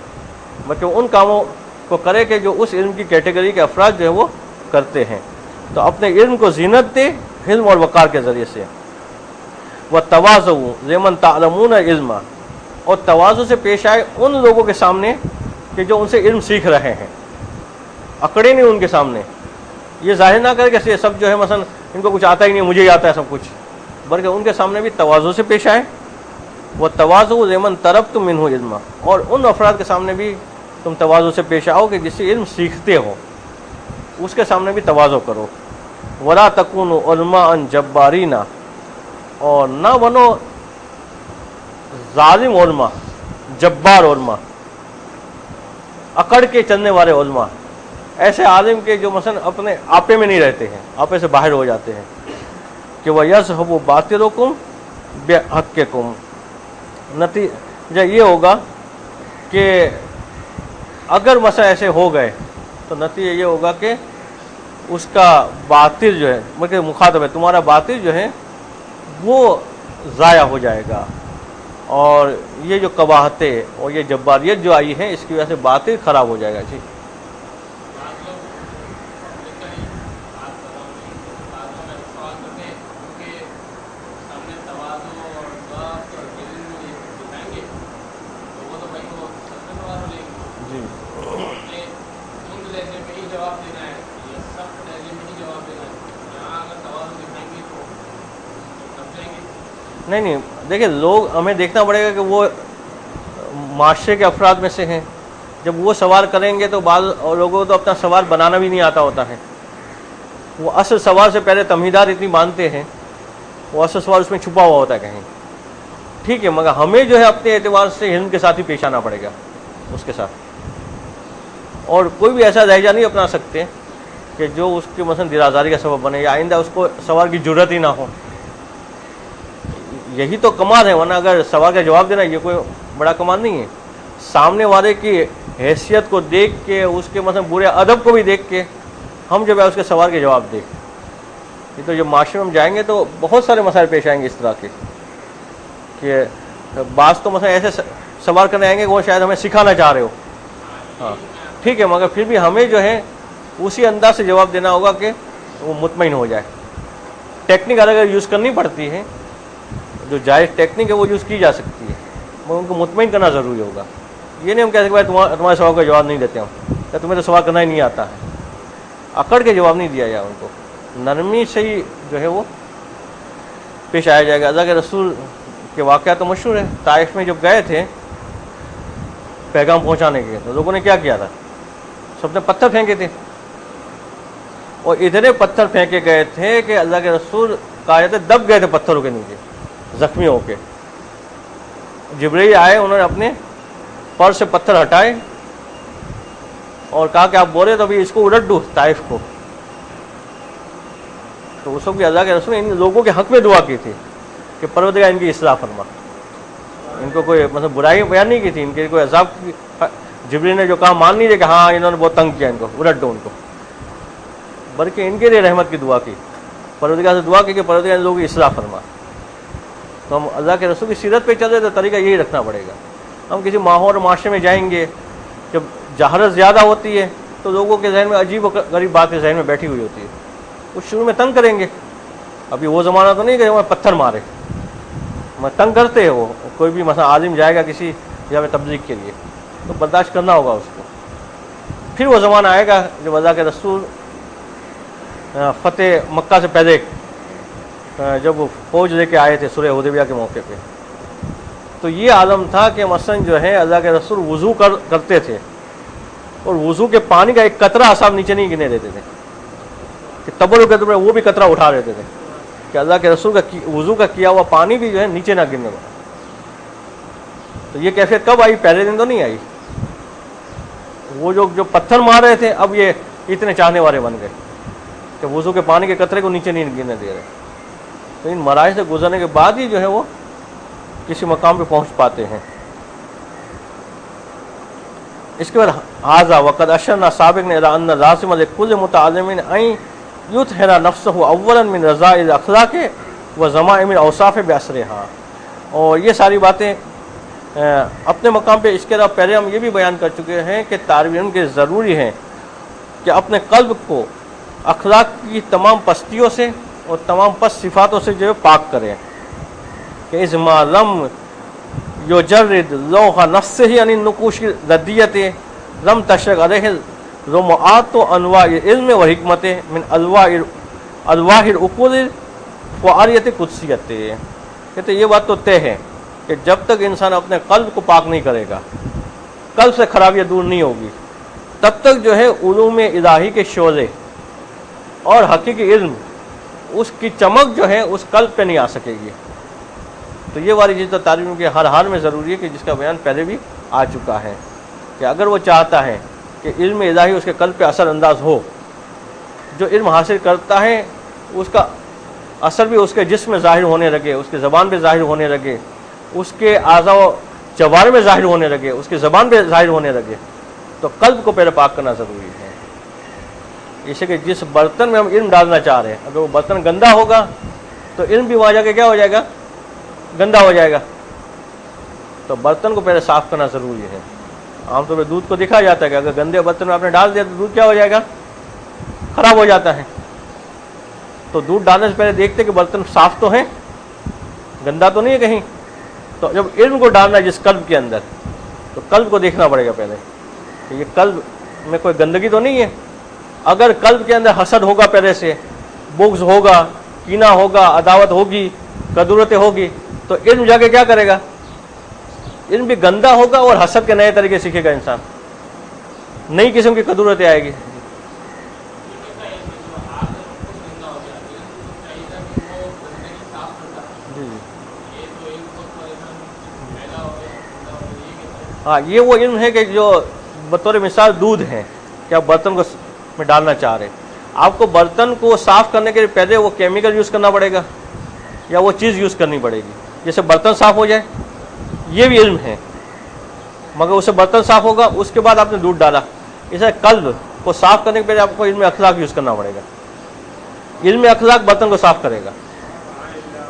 بلکہ ان کاموں کو کرے کہ جو اس علم کی کیٹیگری کے افراد جو ہے وہ کرتے ہیں۔ تو اپنے علم کو زینت دے علم اور وقار کے ذریعے سے۔ وَتَوَاضَعُوا لِمَنْ تَعْلَمُونَ عِلْمًا، اور تواضع سے پیش آئے ان لوگوں کے سامنے کہ جو ان سے علم سیکھ رہے ہیں، اکڑے نہیں ان کے سامنے، یہ ظاہر نہ کرے کہ یہ سب جو ہے مثلا ان کو کچھ آتا ہی نہیں، مجھے ہی آتا ہے سب کچھ، بلکہ ان کے سامنے بھی تواضع سے پیش آئے وہ تواضع لمن طلبتم منہ علما، اور ان افراد کے سامنے بھی تم تواضع سے پیش آؤ کہ جس سے علم سیکھتے ہو، اس کے سامنے بھی تواضع کرو. ولا تکونوا علماء جبارین، اور نہ بنو ظالم علماء، جبار علماء، اکڑ کے چلنے والے علماء، ایسے عالم کے جو مثلا اپنے آپے میں نہیں رہتے ہیں، آپے سے باہر ہو جاتے ہیں. کہ وَيَذْهَبُ بَاطِلُكُمْ بِحَقِّكُمْ، نتیجہ یہ ہوگا کہ اگر مثلا ایسے ہو گئے تو نتیجہ یہ ہوگا کہ اس کا باطل جو ہے، مطلب مخاطب ہے، تمہارا باطل جو ہے وہ ضائع ہو جائے گا. اور یہ جو قباحتیں اور یہ جباریت جو آئی ہے، اس کی وجہ سے باطل خراب ہو جائے گا. جی نہیں دیکھیں، لوگ ہمیں دیکھنا پڑے گا کہ وہ معاشرے کے افراد میں سے ہیں. جب وہ سوال کریں گے تو بعض لوگوں کو تو اپنا سوال بنانا بھی نہیں آتا ہوتا ہے. وہ اصل سوال سے پہلے تمہیدات اتنی باندھتے ہیں، وہ اصل سوال اس میں چھپا ہوا ہوتا ہے کہیں. ٹھیک ہے، مگر ہمیں جو ہے اپنے اعتبار سے علم کے ساتھ ہی پیش آنا پڑے گا اس کے ساتھ. اور کوئی بھی ایسا لہجہ نہیں اپنا سکتے کہ جو اس کے مثلا درازاری کا سبب بنے، یا آئندہ اس کو سوال کی ضرورت ہی نہ ہو. یہی تو کمال ہے، ورنہ اگر سوال کا جواب دینا یہ کوئی بڑا کمال نہیں ہے. سامنے والے کی حیثیت کو دیکھ کے، اس کے مثلا برے ادب کو بھی دیکھ کے ہم جب ہے اس کے سوال کے جواب دیں. یہ تو جب معاشرے میں ہم جائیں گے تو بہت سارے مسائل پیش آئیں گے اس طرح کے، کہ بعض تو مثلا ایسے سوال کرنے آئیں گے کہ وہ شاید ہمیں سکھانا چاہ رہے ہو. ہاں ٹھیک ہے، مگر پھر بھی ہمیں جو ہے اسی انداز سے جواب دینا ہوگا کہ وہ مطمئن ہو جائے. ٹیکنیک اگر یوز کرنی پڑتی ہے، جو جائز ٹیکنیک ہے وہ یوز کی جا سکتی ہے، مگر ان کو مطمئن کرنا ضروری ہوگا. یہ نہیں ہم کہہ سکتے بھائی تمہارے سوال کا جواب نہیں دیتے ہم، یا تمہیں تو سوال کرنا ہی نہیں آتا ہے. اکڑ کے جواب نہیں دیا جائے، ان کو نرمی سے ہی جو ہے وہ پیش آیا جائے گا. اللہ کے رسول کے واقعات تو مشہور ہے. طائف میں جب گئے تھے پیغام پہنچانے کے، تو لوگوں نے کیا کیا تھا؟ سب نے پتھر پھینکے تھے، اور اتنے پتھر پھینکے گئے تھے کہ اللہ کے رسول کہا جاتا ہے دب گئے تھے پتھروں کے نیچے زخمی ہو کے. جبرائیل آئے، انہوں نے اپنے پر سے پتھر ہٹائے اور کہا کہ آپ بولے تو ابھی اس کو الٹ دو طائف کو. تو اس وقت اللہ کے رسول نے ان لوگوں کے حق میں دعا کی تھی کہ پروردگار ان کی اصلاح فرما. ان کو کوئی مطلب برائی بیان نہیں کی تھی، ان کے کوئی عذاب کی. جبرائیل نے جو کہا مان نہیں دے کہ ہاں انہوں نے بہت تنگ کیا، ان کو الٹ دو ان کو، بلکہ ان کے لیے رحمت کی دعا کی. پروردگار سے دعا کی کہ پروردگار ان لوگوں کی اصلاح فرما. تو ہم اللہ کے رسول کی سیرت پہ چل رہے تو طریقہ یہی رکھنا پڑے گا. ہم کسی ماحول اور معاشرے میں جائیں گے، جب جہالت زیادہ ہوتی ہے تو لوگوں کے ذہن میں عجیب و غریب باتیں ذہن میں بیٹھی ہوئی ہوتی ہے. وہ شروع میں تنگ کریں گے. ابھی وہ زمانہ تو نہیں کہ ہمیں پتھر مارے، میں تنگ کرتے ہیں. وہ کوئی بھی مثلا عالم جائے گا کسی جگہ میں تبلیغ کے لیے تو برداشت کرنا ہوگا اس کو. پھر وہ زمانہ آئے گا جب اللہ کے رسول فتح مکہ سے پہلے جب وہ فوج لے کے آئے تھے سلح حدیبیہ کے موقع پہ، تو یہ عالم تھا کہ مثلا جو ہے اللہ کے رسول وضو کرتے تھے، اور وضو کے پانی کا ایک قطرہ اصحاب نیچے نہیں گرنے دیتے تھے، کہ تبرک کے طور پر وہ بھی قطرہ اٹھا لیتے تھے کہ اللہ کے رسول کا وضو کا کیا ہوا پانی بھی جو ہے نیچے نہ گرنے والا. تو یہ کیفیت کب آئی؟ پہلے دن تو نہیں آئی. وہ جو پتھر مار رہے تھے اب یہ اتنے چاہنے والے بن گئے کہ وضو کے پانی کے قطرے کو نیچے نہیں گرنے دے رہے. تو ان مراحل سے گزرنے کے بعد ہی جو ہے وہ کسی مقام پہ پہنچ پاتے ہیں. اس کے بعد حاضہ وقد اشرنا سابق نے ان لازم لكل متعلم ان یطهر نفسه اولا من رذائل الاخلاق وذمائم الاوصاف باسرها. اور یہ ساری باتیں اپنے مقام پہ. اس کے علاوہ پہلے ہم یہ بھی بیان کر چکے ہیں کہ طالب علم کے ضروری ہیں کہ اپنے قلب کو اخلاق کی تمام پستیوں سے اور تمام پست صفاتوں سے جو ہے پاک کریں. کہ از ما لم یجرد لوح نفسه عن النقوش ردیت لم تشرق علیہ رمعات و انواع علم و حکمت من الواح العقول فعالیت قدسیت. کہتے یہ بات تو طے ہے کہ کہ جب تک انسان اپنے قلب کو پاک نہیں کرے گا، قلب سے خرابیاں دور نہیں ہوگی، تب تک جو ہے علوم الہی کے شعلے اور حقیقی علم اس کی چمک جو ہے اس قلب پہ نہیں آ سکے گی۔ تو یہ والی چیز تو تعلیم کے ہر حال میں ضروری ہے، کہ جس کا بیان پہلے بھی آ چکا ہے، کہ اگر وہ چاہتا ہے کہ علم الہی اس کے قلب پہ اثر انداز ہو، جو علم حاصل کرتا ہے اس کا اثر بھی اس کے جسم میں ظاہر ہونے لگے، اس کے زبان پہ ظاہر ہونے لگے، اس کے اعضاء و جوارح میں ظاہر ہونے لگے، اس کی زبان پہ ظاہر ہونے لگے، تو قلب کو پہلے پاک کرنا ضروری ہے۔ اسے کہ جس برتن میں ہم علم ڈالنا چاہ رہے ہیں، اگر وہ برتن گندا ہوگا تو علم بھی وہاں جا کے کیا ہو جائے گا؟ گندا ہو جائے گا۔ تو برتن کو پہلے صاف کرنا ضروری ہے۔ عام طور پہ دودھ کو دیکھا جاتا ہے کہ اگر گندے برتن میں آپ نے ڈال دیا تو دودھ کیا ہو جائے گا؟ خراب ہو جاتا ہے۔ تو دودھ ڈالنے سے پہلے دیکھتے کہ برتن صاف تو ہیں، گندا تو نہیں ہے کہیں۔ تو جب علم کو ڈالنا ہے جس قلب کے اندر، تو قلب کو دیکھنا پڑے گا پہلے کہ یہ قلب میں کوئی گندگی تو نہیں ہے۔ اگر قلب کے اندر حسد ہوگا، پہلے سے بغض ہوگا، کینہ ہوگا، عداوت ہوگی، کدورتیں ہوگی، تو علم جا کے کیا کرے گا؟ علم بھی گندا ہوگا اور حسد کے نئے طریقے سیکھے گا انسان، نئی قسم کی کدورتیں آئے گی۔ ہاں، یہ وہ علم ہے کہ جو بطور مثال دودھ ہے کہ آپ برتن کو میں ڈالنا چاہ رہے ہیں، آپ کو برتن کو صاف کرنے کے لیے پہلے وہ کیمیکل یوز کرنا پڑے گا یا وہ چیز یوز کرنی پڑے گی جیسے برتن صاف ہو جائے، یہ بھی علم ہے۔ مگر اسے برتن صاف ہوگا، اس کے بعد آپ نے دودھ ڈالا۔ اسے قلب کو صاف کرنے کے پہلے آپ کو علم اخلاق یوز کرنا پڑے گا۔ علم اخلاق برتن کو صاف کرے گا۔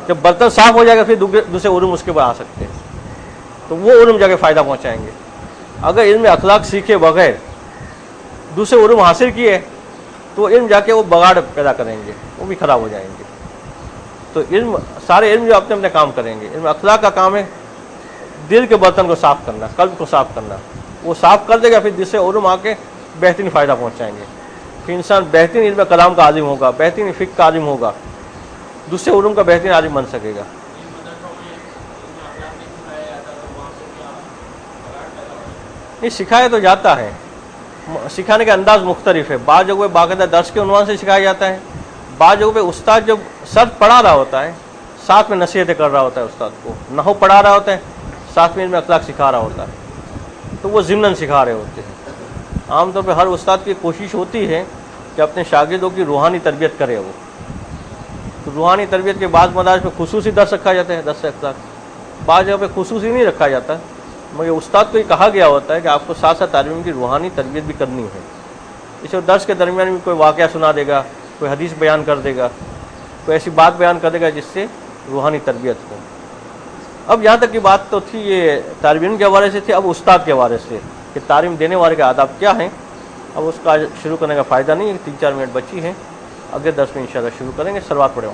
جب برتن صاف ہو جائے گا پھر دوسرے علوم اس کے اوپر آ سکتے ہیں، تو وہ علوم جا کے فائدہ پہنچائیں گے۔ اگر علم اخلاق سیکھے بغیر دوسرے علوم حاصل کیے تو علم جا کے وہ بگاڑ پیدا کریں گے، وہ بھی خراب ہو جائیں گے۔ تو علم، سارے علم جو اپنے اپنے کام کریں گے۔ علم اخلاق کا کام ہے دل کے برتن کو صاف کرنا، قلب کو صاف کرنا۔ وہ صاف کر دے گا، پھر دوسرے علوم آ کے بہترین فائدہ پہنچائیں گے۔ پھر انسان بہترین علم کلام کا عالم ہوگا، بہترین فقہ کا عالم ہوگا، دوسرے علوم کا بہترین عالم بن سکے گا۔ یہ سکھایا تو جاتا ہے، سکھانے کا انداز مختلف ہے۔ بعض جگہوں پہ باقاعدہ درس کے عنوان سے سکھایا جاتا ہے، بعض جگہوں پہ استاد جب صرف پڑھا رہا ہوتا ہے، ساتھ میں نصیحتیں کر رہا ہوتا ہے، استاد کو نحو پڑھا رہا ہوتا ہے، ساتھ میں علم اخلاق سکھا رہا ہوتا ہے، تو وہ ضمناً سکھا رہے ہوتے ہیں۔ عام طور پہ ہر استاد کی کوشش ہوتی ہے کہ اپنے شاگردوں کی روحانی تربیت کرے وہ۔ تو روحانی تربیت کے بعض مدارس پہ خصوصی درس رکھا جاتا ہے، درس اخلاق، بعض جگہ پہ خصوصی نہیں رکھا جاتا، مگر استاد کو یہ کہا گیا ہوتا ہے کہ آپ کو ساتھ ساتھ طالب علم کی روحانی تربیت بھی کرنی ہے۔ اسے درس کے درمیان بھی کوئی واقعہ سنا دے گا، کوئی حدیث بیان کر دے گا، کوئی ایسی بات بیان کر دے گا جس سے روحانی تربیت ہو۔ اب یہاں تک کی بات تو تھی یہ طالب علم کے حوالے سے تھی، اب استاد کے حوالے سے کہ تعلیم دینے والے کے آداب کیا ہیں۔ اب اس کا شروع کرنے کا فائدہ نہیں ہے، 3-4 منٹ بچی ہیں، اگلے درس میں انشاءاللہ شروع کریں گے۔ صلوات پڑھیں۔